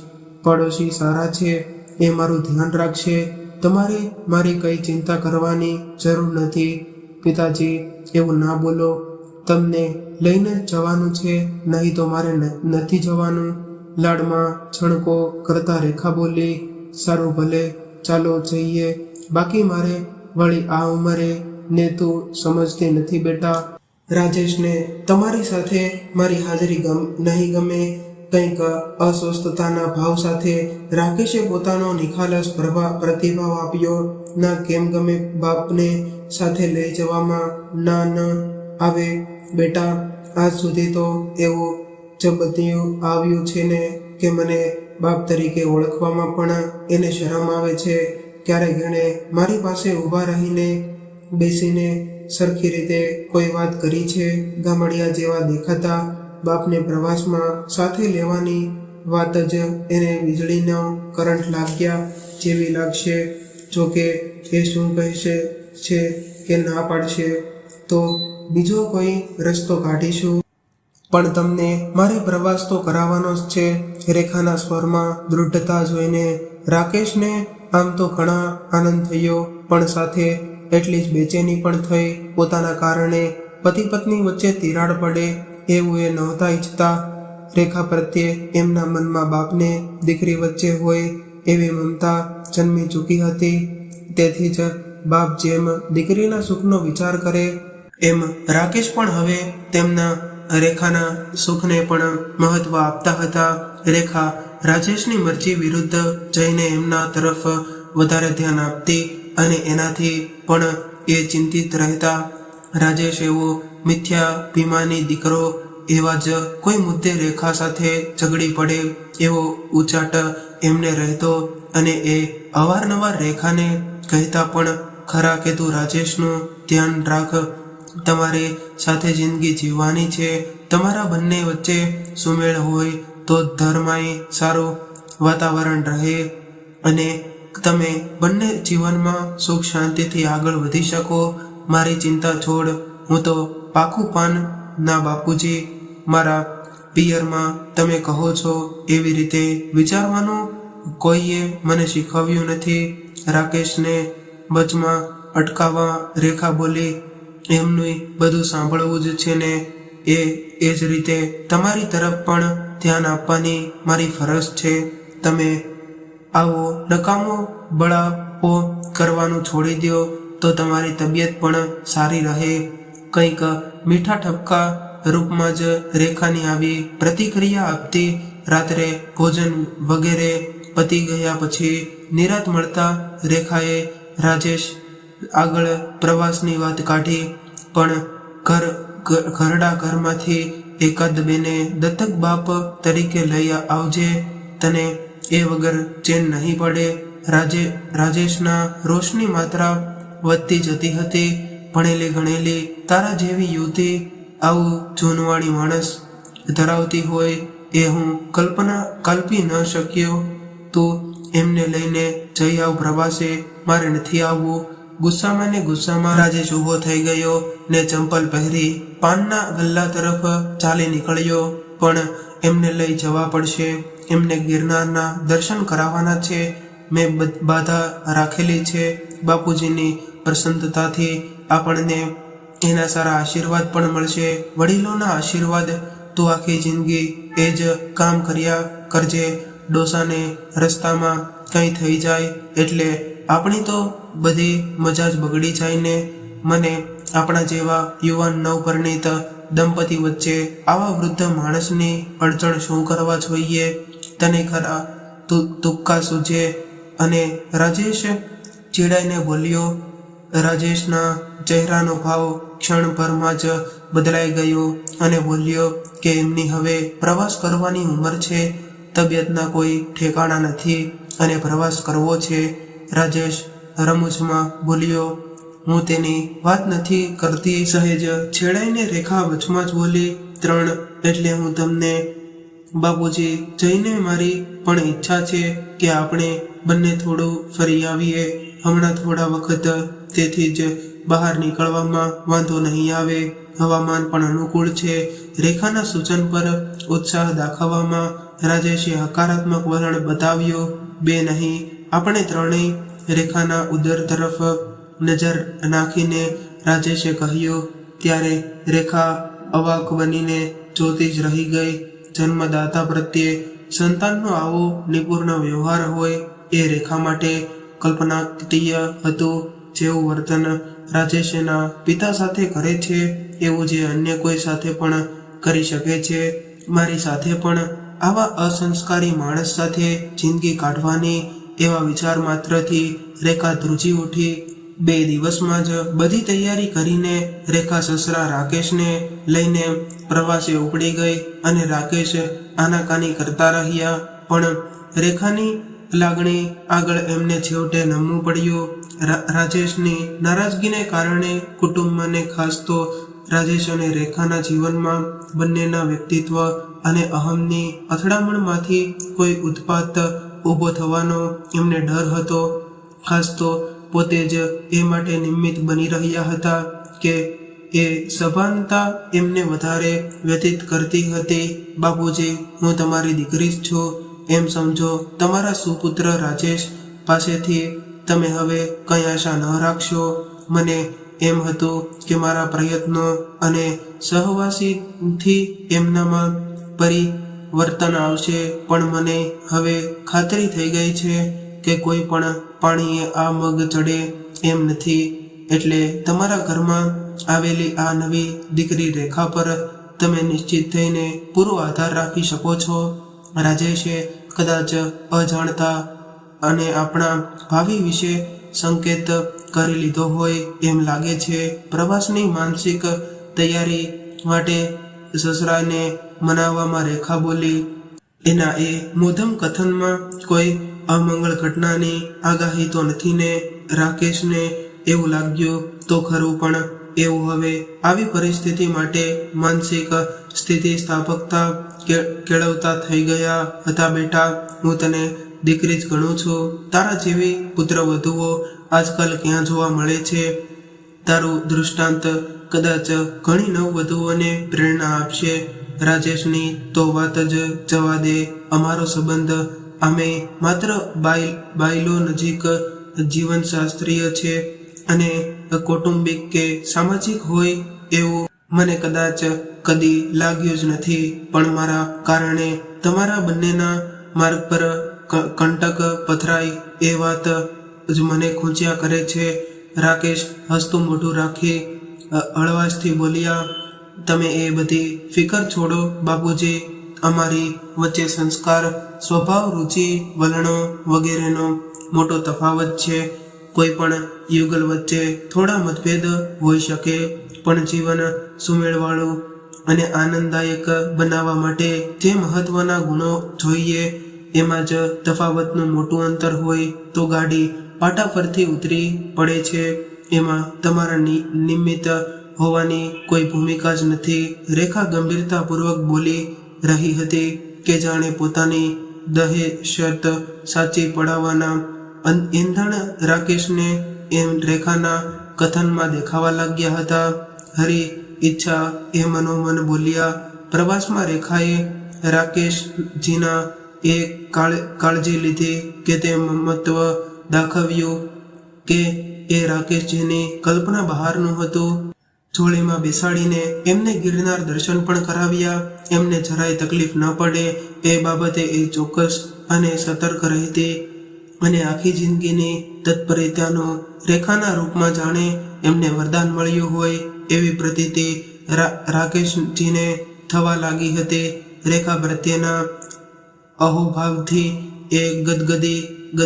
પડોશી સારા છે, એ મારું ધ્યાન રાખશે. તમારે મારી કઈ ચિંતા કરવાની જરૂર નથી. પિતાજી, એવું ના બોલો. તમને લઈને જવાનું છે, નહીં તો મારે નથી જવાનું. લાડમાં છણકો કરતા રેખા બોલી, સારું ભલે, ચાલો જઈએ. બાકી મારે વળી આ ઉંમરે ને તું સમજતી નથી બેટા. રાજેશને તમારી સાથે મારી હાજરી નહીં ગમે. કંઈક અસ્વસ્થતાના ભાવ સાથે રાકેશે પોતાનો નિખાલસ પ્રતિભાવ આપ્યો. ના કેમ ગમે? બાપને સાથે લઈ જવામાં ના ન આવે બેટા. આજ સુધી તો એવું જબદિયું આવ્યું છે ને કે મને બાપ તરીકે ઓળખવામાં પણ એને શરમ આવે છે. ક્યારેક એણે મારી પાસે ઊભા રહીને બેસીને સરખી રીતે કોઈ વાત કરી છે? ગામડિયા જેવા દેખાતા બાપને પ્રવાસમાં સાથે લેવાની વાત જ એને વીજળીનો કરંટ લાગ્યા જેવી લાગશે. જોકે એ શું કહેશે છે કે ના પાડશે તો બીજો કોઈ રસ્તો કાઢીશું, પણ તમને મારે પ્રવાસ તો કરાવવાનો જ છે. રેખાના સ્વરમાં દૃઢતા જોઈને રાકેશને આમ તો ઘણા આનંદ થયો, પણ સાથે એટલી જ બેચેની પણ થઈ. પોતાના કારણે પતિ પત્ની વચ્ચે તિરાડ પડે એવું એ નહોતા ઈચ્છતા. રેખા પ્રત્યે એમના મનમાં બાપને દીકરી વચ્ચે હોય એવી મમતા જન્મી ચૂકી હતી. તેથી જ બાપ જેમ દીકરીના સુખનો વિચાર કરે એમ રાકેશ પણ હવે તેમના રેખાના સુખને પણ મહત્વ આપતા હતા. રેખા રાજેશની મરજી વિરુદ્ધ જઈને એમના તરફ વધારે ધ્યાન આપતી અને એનાથી પણ એ ચિંતિત રહેતા. રાજેશ એવો મિથ્યાભિમાની દીકરો એવા જ કોઈ મુદ્દે રેખા સાથે ઝઘડી પડે એવો ઉચાટ એમને રહેતો અને એ અવારનવાર રેખાને કહેતા પણ ખરા કે તું રાજેશનું ધ્યાન રાખ. તમારી સાથે જિંદગી જીવવાની છે. તમારા બંને વચ્ચે સુમેળ હોય તો ધર્માય સારું વાતાવરણ રહે અને તમે બંને જીવનમાં સુખ શાંતિથી આગળ વધી શકો. મારી ચિંતા છોડ. હું તો પાકું પાન ના બાપુજી. મારા પિયરમાં તમે કહો છો એવી રીતે વિચારવાનું કોઈએ મને શીખવ્યું નથી. રાકેશને વચમાં અટકાવવા રેખા બોલી, એમનું બધું સાંભળવું જ છે ને, એ જ રીતે તમારી તરફ પણ ધ્યાન આપવાની મારી ફરજ છે. તમે આવો નકામો બળાપો કરવાનું છોડી દો તો તમારી તબિયત પણ સારી રહે. કંઈક મીઠા ઠપકા રૂપમાં જ રેખાની આવી પ્રતિક્રિયા આપતી. રાત્રે ભોજન વગેરે પતી ગયા પછી નિરાંત મળતા રેખાએ રાજેશ આગળ પ્રવાસની વાત કાઢી, પણ ઘરડા ઘરમાંથી એકાદ બેને દત્તક બાપ તરીકે લઈ આવજે, તને એ વગર ચેન નહીં પડે. રાજેશના રોષની માત્રા વધતી જતી હતી. ભણેલી ગણેલી તારા જેવી યુવતી આવું જૂનવાણી માણસ ધરાવતી હોય એ હું કલ્પી ન શક્યો. તું એમને લઈને જઈ આવ પ્રવાસે, મારે નથી આવવું. ગુસ્સામાં રાજેશ ઊભો થઈ ગયો ને ચંપલ પહેરી પાનના ગલ્લા તરફ ચાલી નીકળ્યો. પણ એમને લઈ જવા પડશે. એમને ગિરનારના દર્શન કરાવવાના છે. મેં બાધા રાખેલી છે. બાપુજીની પ્રસન્નતાથી આપણને એના સારા આશીર્વાદ પણ મળશે. વડીલોના આશીર્વાદ તું આખી જિંદગી એ જ કામ કર્યા કરજે. ડોસાને રસ્તામાં કંઈ થઈ જાય એટલે આપણી તો બધી મજા જ બગડી જાય ને. મને આપણા જેવા યુવાન નવપરિણીત દંપતી વચ્ચે આવા વૃદ્ધ માણસની અડચણ શું કરવા જોઈએ? તને ખરા તુક્કા સૂજે. અને રાજેશ ચીડાઈને બોલ્યો. રાજેશના ચહેરાનો ભાવ ક્ષણભરમાં જ બદલાઈ ગયો અને બોલ્યો કે એમની હવે પ્રવાસ કરવાની ઉંમર છે, તબિયતના કોઈ ઠેકાણા નથી અને પ્રવાસ કરવો છે. રાજેશ રમૂજમાં બોલ્યો. હું તેની વાત નથી કરતી. સહેજ છેડાઈને રેખા વચમાં જ બોલી. 3 એટલે હું તમને બાપુજી જઈને મારી પણ ઈચ્છા છે કે આપણે બંને થોડું ફરી આવીએ હમણાં થોડા વખત, તેથી જ બહાર નીકળવામાં વાંધો નહીં આવે. હવામાન પણ અનુકૂળ છે. રેખાના સૂચન પર ઉત્સાહ દાખવવામાં રાજેશે હકારાત્મક વલણ બતાવ્યો. 2 નહીં, આપણે 3 રેખાના ઉદર તરફ નજર નાખીને રાજેશે કહ્યું. ત્યારે રેખા અવાક બનીને જોતી જ રહી ગઈ. જન્મદાતા પ્રત્યે સંતાનનો આવો નિપુર્ણ વ્યવહાર હોય એ રેખા માટે કલ્પનાતીય હતું. જેવું વર્તન રાજેશ એના પિતા સાથે કરે છે એવું જે અન્ય કોઈ સાથે પણ કરી શકે છે. મારી સાથે પણ આવા અસંસ્કારી માણસ સાથે જિંદગી કાઢવાની, એવા વિચાર માત્રથી રેખા ધ્રુજી ઉઠી. 2 દિવસમાં જ બધી તૈયારી કરીને રેખા સસરા રાકેશને લઈને પ્રવાસે ઉપડી ગઈ અને રાકેશ આનાકાની કરતા રહ્યા. પણ રેખાની લાગણી આગળ એમને છેવટે નમવું પડ્યું. રાજેશની નારાજગીને કારણે કુટુંબને, ખાસ તો રાજેશ અને રેખાના જીવનમાં બંનેના વ્યક્તિત્વ અને અહમની અથડામણમાંથી કોઈ ઉત્પાત ઊભો થવાનો એમને ડર હતો. ખાસ તો પોતે જ એ માટે નિમિત્ત બની રહ્યા હતા કે એ સભાનતા એમને વધારે વ્યતીત કરતી હતી. બાપુજી, હું તમારી દીકરી જ છું એમ સમજો. તમારા સુપુત્ર રાજેશ પાસેથી તમે હવે કંઈ આશા ન રાખશો. મને એમ હતું કે મારા પ્રયત્નો અને સહવાસીથી એમનામાં પરિવર્તન આવશે, પણ મને હવે ખાતરી થઈ ગઈ છે કે કોઈ પણ પાણીએ આ મગ ચડે એમ નથી. એટલે તમારા ઘરમાં આવેલી આ નવી દીકરી રેખા પર તમે નિશ્ચિત થઈને પૂરો આધાર રાખી શકો છો. રાજેશે કદાચ અજાણતા અને આપણા ભાવિ વિશે સંકેત કરી લીધો હોય એમ લાગે છે. પ્રવાસની માનસિક તૈયારી માટે સસરાને મનાવવામાં રેખા બોલી. એના એ મોધમ કથનમાં કોઈ અમંગળ ઘટનાની આગાહી તો નથી ને? રાકેશને એવું લાગ્યું તો ખરું, પણ એવું હવે આવી પરિસ્થિતિ માટે માનસિક સ્થિતિસ્થાપકતા કેળવતા થઈ ગયા હતા. બેટા, હું તને દીકરી જ ગણું છું. તારા જેવી પુત્રવધુઓ આજકાલ ક્યાં જોવા મળે છે? તારું દૃષ્ટાંત કદાચ ઘણી નવવધુઓને પ્રેરણા આપશે. રાજેશની તો વાત જ જવા દે. અમારો સંબંધ આમે માત્ર બાયલો નજીક જીવનશાસ્ત્રીય છે અને કૌટુંબિક કે સામાજિક હોય એવું મને કદાચ કદી લાગ્યું જ નથી. પણ મારા કારણે તમારા બંનેના માર્ગ પર કંટક પથરાય એ વાત જ મને ખૂંચ્યા કરે છે. રાકેશ હસતું મોઢું રાખી હળવાશથી બોલ્યા. તમે એ બધી ફિકર છોડો બાપુજી. અમારી વચ્ચે સંસ્કાર, સ્વભાવ, રુચિ, વલણો વગેરેનો મોટો તફાવત છે. કોઈ પણ યુગલ વચ્ચે થોડા મતભેદ હોઈ શકે, પણ જીવન સુમેળવાળું અને આનંદદાયક બનાવવા માટે જે મહત્વના ગુણો જોઈએ એમાં જ તફાવતનું મોટું અંતર હોય તો ગાડી પાટા પરથી ઉતરી પડે છે. એમાં તમારા નિમિત્ત હોવાની કોઈ ભૂમિકા જ નથી. રેખા ગંભીરતાપૂર્વક બોલી રહી હતી કે જાણે પોતાની દહેશત સાચી પડાવવાના ઈંધણ રાકેશને એમ રેખાના કથનમાં દેખાવા લાગ્યા હતા. હરી ઈચ્છા એ મનોમન બોલ્યા. પ્રવાસમાં રેખાએ રાકેશજીના એ કાળજી લીધી કે તે મમત્વ દાખવ્યું કે એ રાકેશજીની કલ્પના બહારનું હતું. જોડેમાં બેસાડીને એમને ગિરનાર દર્શન પણ કરાવ્યા. એમને જરાય તકલીફ ન પડે એ બાબતે એ ચોક્કસ અને સતર્ક રહેતી અને આખી જિંદગીની તત્પરતાનો રેખાના રૂપમાં જાણે એમને વરદાન મળ્યું હોય એવી પ્રતીતિ રાકેશજીને થવા લાગી હતી. રેખા પ્રત્યેના અહોભાવથી એ ગદગદી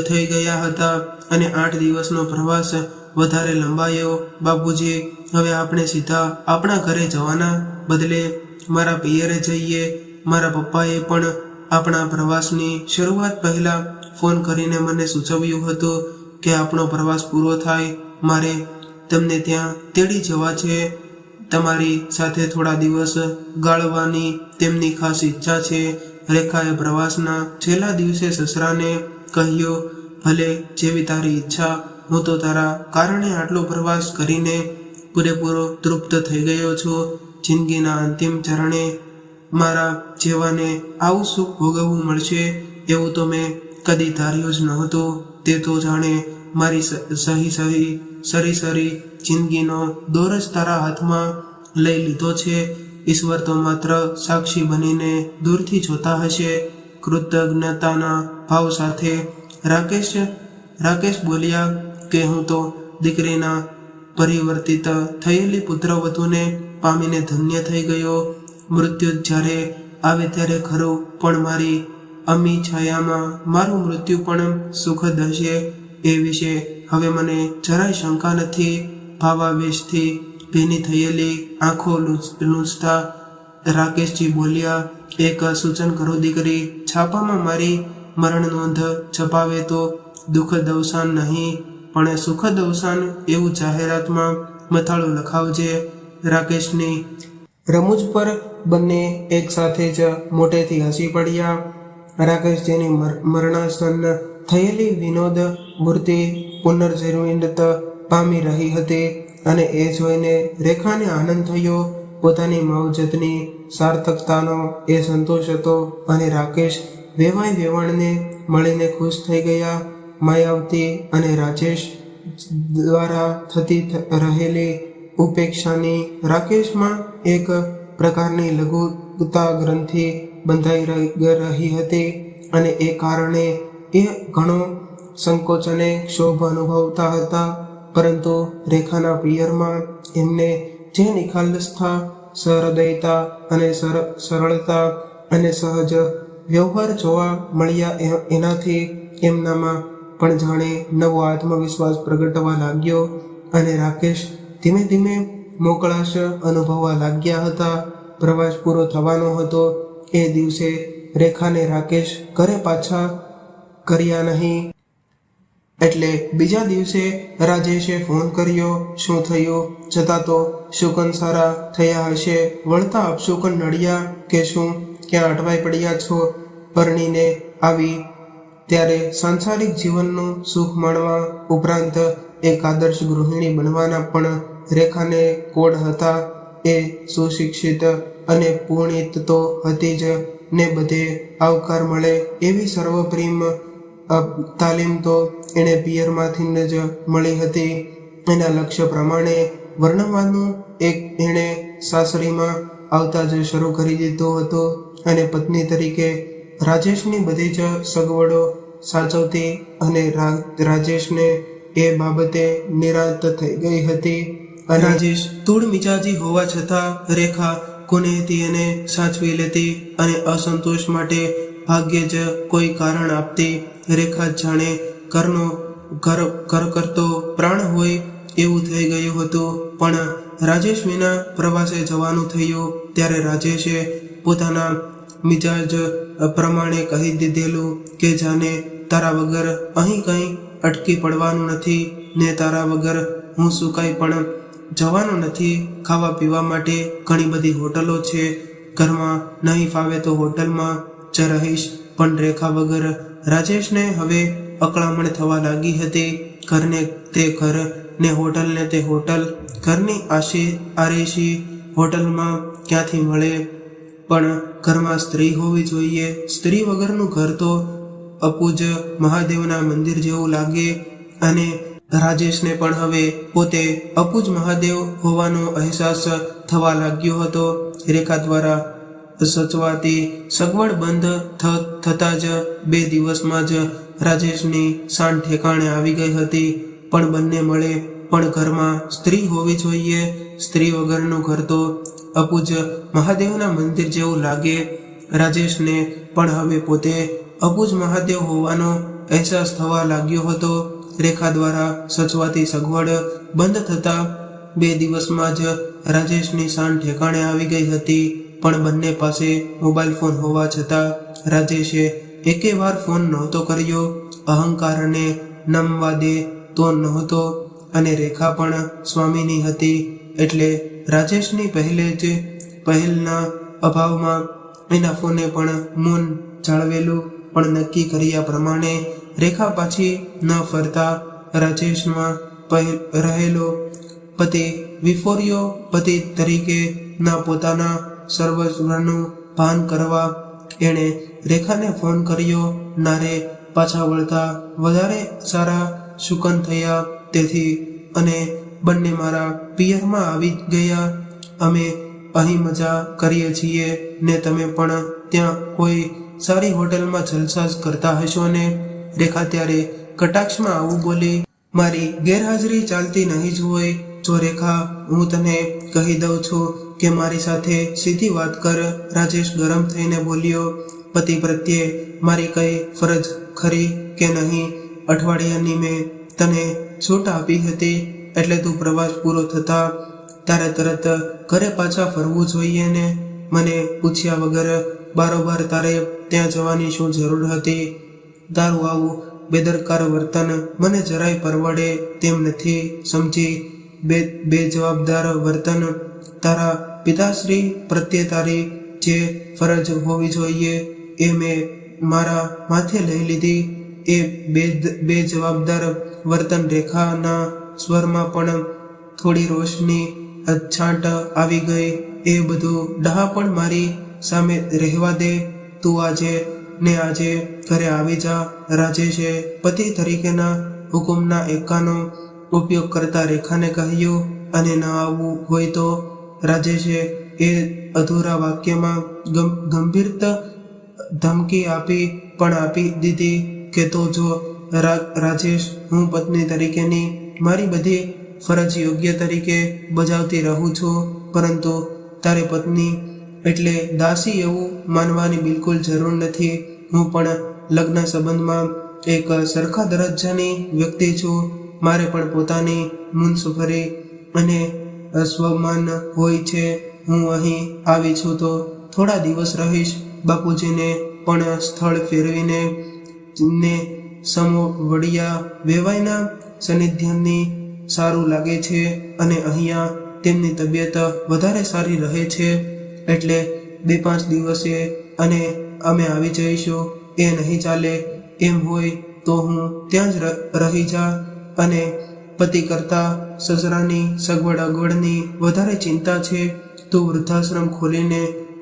થઈ ગયા હતા અને 8 દિવસનો પ્રવાસ વધારે લંબાયો. બાપુજી, હવે આપણે સીધા આપણા ઘરે જવાના બદલે મારા પિયરે જઈએ. મારા પપ્પાએ પણ આપણા પ્રવાસની શરૂઆત પહેલા ફોન કરીને મને સૂચવ્યું હતું કે આપણો પ્રવાસ પૂરો થાય મારે તમને ત્યાં તેડી જવા છે. તમારી સાથે થોડા દિવસ ગાળવાની તેમની ખાસ ઈચ્છા છે. રેખાએ પ્રવાસના છેલ્લા દિવસે સસરાને કહ્યું, ભલે જેવી તારી ઈચ્છા, હું તો તારા કારણે આટલો પ્રવાસ કરીને પૂરેપૂરો તૃપ્ત થઈ ગયો છું. જિંદગીના અંતિમ ચરણે મારા જેવાને આવું સુખ ભોગવવું મળશે એવું તો મેં કદી ધાર્યું જ નહોતું. તે તો જાણે મારી સરી જિંદગીનો દોર જ તારા હાથમાં લઈ લીધો છે. ઈશ્વર તો માત્ર સાક્ષી બનીને દૂરથી જોતા હશે. કૃતજ્ઞતાના ભાવ સાથે રાકેશ બોલ્યા કે હું તો દીકરીના પરિવર્તિત થયેલી પુત્રવધૂને પામીને ધન્ય થઈ ગયો. મૃત્યુ જ્યારે આવે ત્યારે ખરું, પણ મારી અમી છાયામાં મારું મૃત્યુ પણ સુખદ હશે એ વિશે હવે મને જરાય શંકા નથી. ભાવાવેશથી ભીની થયેલી આંખો લૂંછતા રાકેશજી બોલ્યા, એક સૂચન કરો દીકરી, છાપામાં મારી મરણ નોંધ છપાવે તો દુઃખદ અવસાન નહીં પણ સુખદ અવસાન એવું જાહેરાતમાં મથાળું લખાવજે. રાકેશની રમૂજ પર બંને એક સાથે જ મોટેથી હસી પડ્યા. રાકેશજીની મરણાસન્ન થયેલી વિનોદ મૂર્તિ પુનર્જીવિત પામી રહી હતી અને એ જોઈને રેખાને આનંદ થયો. પોતાની માવજતની સાર્થકતાનો એ સંતોષ હતો અને રાકેશ વેવાણને મળીને ખુશ થઈ ગયા. માયાવતી અને રાજેશ દ્વારા થતી રહેલી ઉપેક્ષાની રાકેશમાં એક પ્રકારની લઘુતા ગ્રંથિ બંધાઈ રહી હતી અને એ કારણે એ ઘણો સંકોચ અને ક્ષોભ અનુભવતા હતા. પરંતુ રેખાના પિયરમાં એમને જે નિખાલસતા, સહૃદયતા અને સરળતા અને સહજ વ્યવહાર જોવા મળ્યા એનાથી એમનામાં પણ જાણે નવો આત્મવિશ્વાસ પ્રગટવા લાગ્યો અને રાકેશ ધીમે ધીમે મોકળાશ અનુભવવા લાગ્યા હતા. પ્રવાસ પૂરો થવાનો હતો એ દિવસે રેખાને રાકેશ ઘરે પાછા કર્યા નહીં. એટલે બીજા દિવસે રાજેશે ફોન કર્યો, શું થયું? જતા તો શુકન સારા થયા હશે, વળતા અપશુકન નડ્યા કે શું? ક્યાં અટવાઈ પડ્યા છો? પરણીને આવી ત્યારે સાંસારિક જીવનનું સુખ માણવા ઉપરાંત એક આદર્શ ગૃહિણી બનવાના પણ રેખાને કોડ હતા. એ સુશિક્ષિત અને પુણિત તો હતી જ ને બધે આવકાર મળે એવી સર્વપ્રેમ તાલીમ તો એણે પિયરમાંથી જ મળી હતી. એના લક્ષ્ય પ્રમાણે વર્ણવાનું એક એણે સાસરીમાં આવતા જ શરૂ કરી દીધો હતો અને પત્ની તરીકે રાજેશની બધી જ સગવડો સાચવતી અને રાજેશને એ બાબતે નિરાંત થઈ ગઈ હતી. રાજેશ તૂળ મિજાજી હોવા છતાં રેખા કોનેથી એને સાચવી લેતી અને અસંતોષ માટે ભાગ્યે જ કોઈ કારણ આપતી. રેખા જાણે ઘર કરતો પ્રાણ હોય એવું થઈ ગયું હતું. પણ રાજેશ વિના પ્રવાસે જવાનું થયું ત્યારે રાજેશે પોતાના મિજાજ પ્રમાણે કહી દીધેલું કે જાને તારા વગર અહીં કંઈ અટકી પડવાનું નથી ને તારા વગર હું સુકાઈ પણ જવાનો નથી. ખાવા પીવા માટે ઘણી બધી હોટલો છે, ઘરમાં નહીં ફાવે તો હોટલમાં જ રહીશ. પણ રેખા વગર રાજેશને હવે અકળામણ થવા લાગી હતી. ઘરને તે ઘર ને હોટલને તે હોટલ, ઘરની આરેશી હોટલમાં ક્યાંથી મળે? પણ ઘરમાં સ્ત્રી હોવી જોઈએ. સ્ત્રી વગરનું ઘર તો અપૂજ મહાદેવના મંદિર જેવું લાગે અને રાજેશને પણ હવે પોતે અપૂજ મહાદેવ હોવાનો અહેસાસ થવા લાગ્યો હતો. રેખા દ્વારા સચવાતી સગવડ બંધ થતા જ 2 દિવસમાં જ રાજેશની સાંઠ ઠેકાણે આવી ગઈ હતી. પણ બંને મળે પણ ઘરમાં સ્ત્રી હોવી જોઈએ. સ્ત્રી વગરનું ઘર તો અપૂજ મહાદેવના મંદિર જેવું લાગે. રાજેશને પણ હવે પોતે અપૂજ મહાદેવ હોવાનો અહેસાસ થવા લાગ્યો હતો. રેખા દ્વારા સચવાતી સગવડ બંધ થતા 2 દિવસમાં જ રાજેશની સાંઠ ઠેકાણે આવી ગઈ હતી. પણ બંને પાસે મોબાઈલ ફોન હોવા છતાં રાજેશે એકે વાર ફોન નહોતો કર્યો. અહંકારને નમવા દે તો નહોતો અને રેખા પણ સ્વામીની હતી એટલે રાજેશની પહેલના અભાવમાં એના ફોને પણ મૌન જાળવેલું. પણ નક્કી કર્યા પ્રમાણે રેખા પાછી ન ફરતા રાજેશમાં રહેલો પતિ વિફોર્યો પતિ તરીકે ના પોતાના સર્વસ્વનું ભાન કરવા એણે રેખાને ફોન કર્યો. નારે પાછા વળતા વધારે સારા શુકન થયા. તેથી અને બંને મારા પિયરમાં આવી ગયા. અમે અહીં મજા કરીએ છીએ ને તમે પણ ત્યાં કોઈ સારી હોટલમાં જલસા કરતા હશો ને. રેખા ત્યારે કટાક્ષમાં આવું બોલી. મારી ગેરહાજરી ચાલતી નહીં જ હોય. જો રેખા હું તને કહી દઉં છું કે મારી સાથે સીધી વાત કર. રાજેશ ગરમ થઈને બોલ્યો. પતિ પ્રત્યે મારી કઈ ફરજ ખરી કે નહીં? અઠવાડિયાની મેં તને છૂટ આપી હતી એટલે તું પ્રવાસ પૂરો થતા તારે તરત ઘરે પાછા ફરવું જોઈએ ને. મને પૂછ્યા વગર બારોબાર તારે ત્યાં જવાની શું જરૂર હતી? તારું આવું બેદરકાર વર્તન મને જરાય પરવડે તેમ નથી સમજી. બેજવાબદાર વર્તન તારા પિતાશ્રી પ્રત્યે તારી જે ફરજ હોવી જોઈએ એ મેં મારા માથે લઈ લીધી. એ બેજવાબદાર વર્તન રેખાના સ્વરમાં પણ થોડી રોશની છાંટ આવી ગઈ. એ બધું ડહાપણ મારી સામે રહેવા દે. તું આજે ઘરે આવી જા. રાજેશે પતિ તરીકેના હુકુમના એકાનો ઉપયોગ કરતા રેખાને કહ્યું. અને ન આવવું હોય તો રાજેશે એ અધૂરા વાક્યમાં ગંભીર ધમકી આપી દીધી કે તો જો રાજેશ હું પત્ની તરીકેની મારી બધી ફરજ યોગ્ય તરીકે બજાવતી રહું છું પરંતુ તારે પત્ની એટલે દાસી એવું માનવાની બિલકુલ જરૂર નથી. હું પણ લગ્ન સંબંધમાં એક સરખા દરજ્જાની વ્યક્તિ છું. મારે પણ પોતાની મુનસફરી અને સ્વમાન હોય છે. હું અહીં આવી છું તો થોડા દિવસ રહીશ. બાપુજીને પણ સ્થળ ફેરવીને ને સમો વડિયા વેવાઈના સાનિધ્યની સારું લાગે છે અને અહીંયા તેમની તબિયત વધારે સારી રહે છે એટલે 2-5 દિવસે અને અમે આવી જઈશું. એ નહીં ચાલે એમ હોય તો હું ત્યાં જ રહી જા. અને પતિ કરતા સસરાની સગવડ અગવડની વધારે ચિંતા છે. તું વૃદ્ધાશ્રમ ખોલીને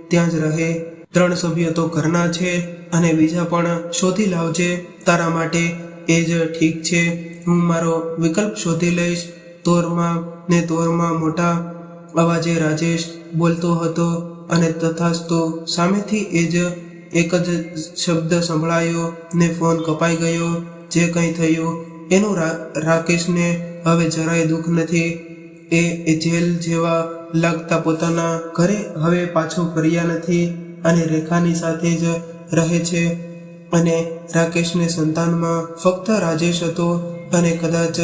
ત્યાં જ રહે. 3 સભ્યો તો ઘરના છે અને બીજા પણ શોધી લાવજે તારા માટે. એ જ ઠીક છે. હું મારો વિકલ્પ શોધી લઈશ. તોરમાં મોટા અવાજે રાજેશ બોલતો હતો અને તથાસ્તુ સામેથી એક જ શબ્દ સંભળાયો ને ફોન કપાઈ ગયો. જે કંઈ થયું એનું રાકેશને હવે જરાય દુઃખ નથી. એ જેલ જેવા લાગતા પોતાના ઘરે હવે પાછો ફર્યા નથી અને રેખાની સાથે જ રહે છે. અને રાકેશને સંતાનમાં ફક્ત રાજેશ હતો અને કદાચ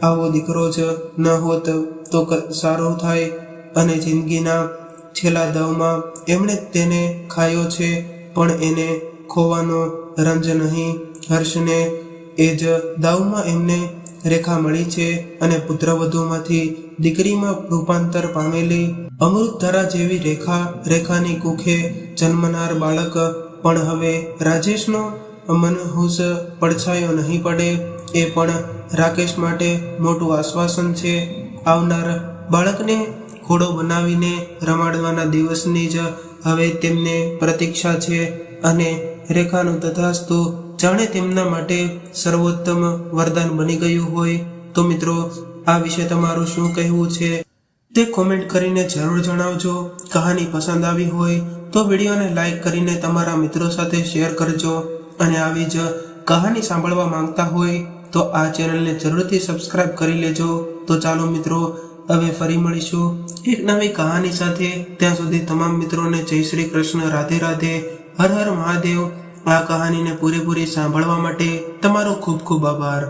આવો દીકરો જ ન હોત તો સારું થાય. અને જિંદગીના છેલ્લા દાવમાં એમણે તેને ખાયો છે પણ એને ખોવાનો રંજ નહીં. હર્ષને એ જ દાવમાં એમને રેખા મળી છે અને પુત્રવધૂમાંથી દીકરીમાં રૂપાંતર પામેલી અમૃતધારા જેવી રેખાની કુખે જન્મનાર બાળક પણ હવે રાજેશનો મનહૂસ પડછાયો નહીં પડે. એ પણ રાકેશ માટે મોટું આશ્વાસન છે. આવનાર બાળકને ઘોડો બનાવીને રમાડવાના દિવસની જ હવે તેમને પ્રતીક્ષા છે અને રેખાનું તથાસ્તુ જાણે તેમના માટે સર્વોત્તમ વરદાન બની ગયું હોય. તો મિત્રો આ વિશે તમારું શું કહેવું છે તે કોમેન્ટ કરીને જરૂર જણાવજો. કહાની પસંદ આવી હોય તો વિડીયોને લાઈક કરીને તમારા મિત્રો સાથે શેર કરજો અને આવી જ કહાની સાંભળવા માંગતા હોય તો આ ચેનલને જરૂરથી સબસ્ક્રાઇબ કરી લેજો। તો ચાલો મિત્રો, હવે ફરી મળીશું એક નવી કહાની સાથે। ત્યાં સુધી તમામ મિત્રોને જય શ્રી કૃષ્ણ, રાધે રાધે, હર હર મહાદેવ। આ કહાનીને પૂરેપૂરી સાંભળવા માટે તમારો ખૂબ ખૂબ આભાર।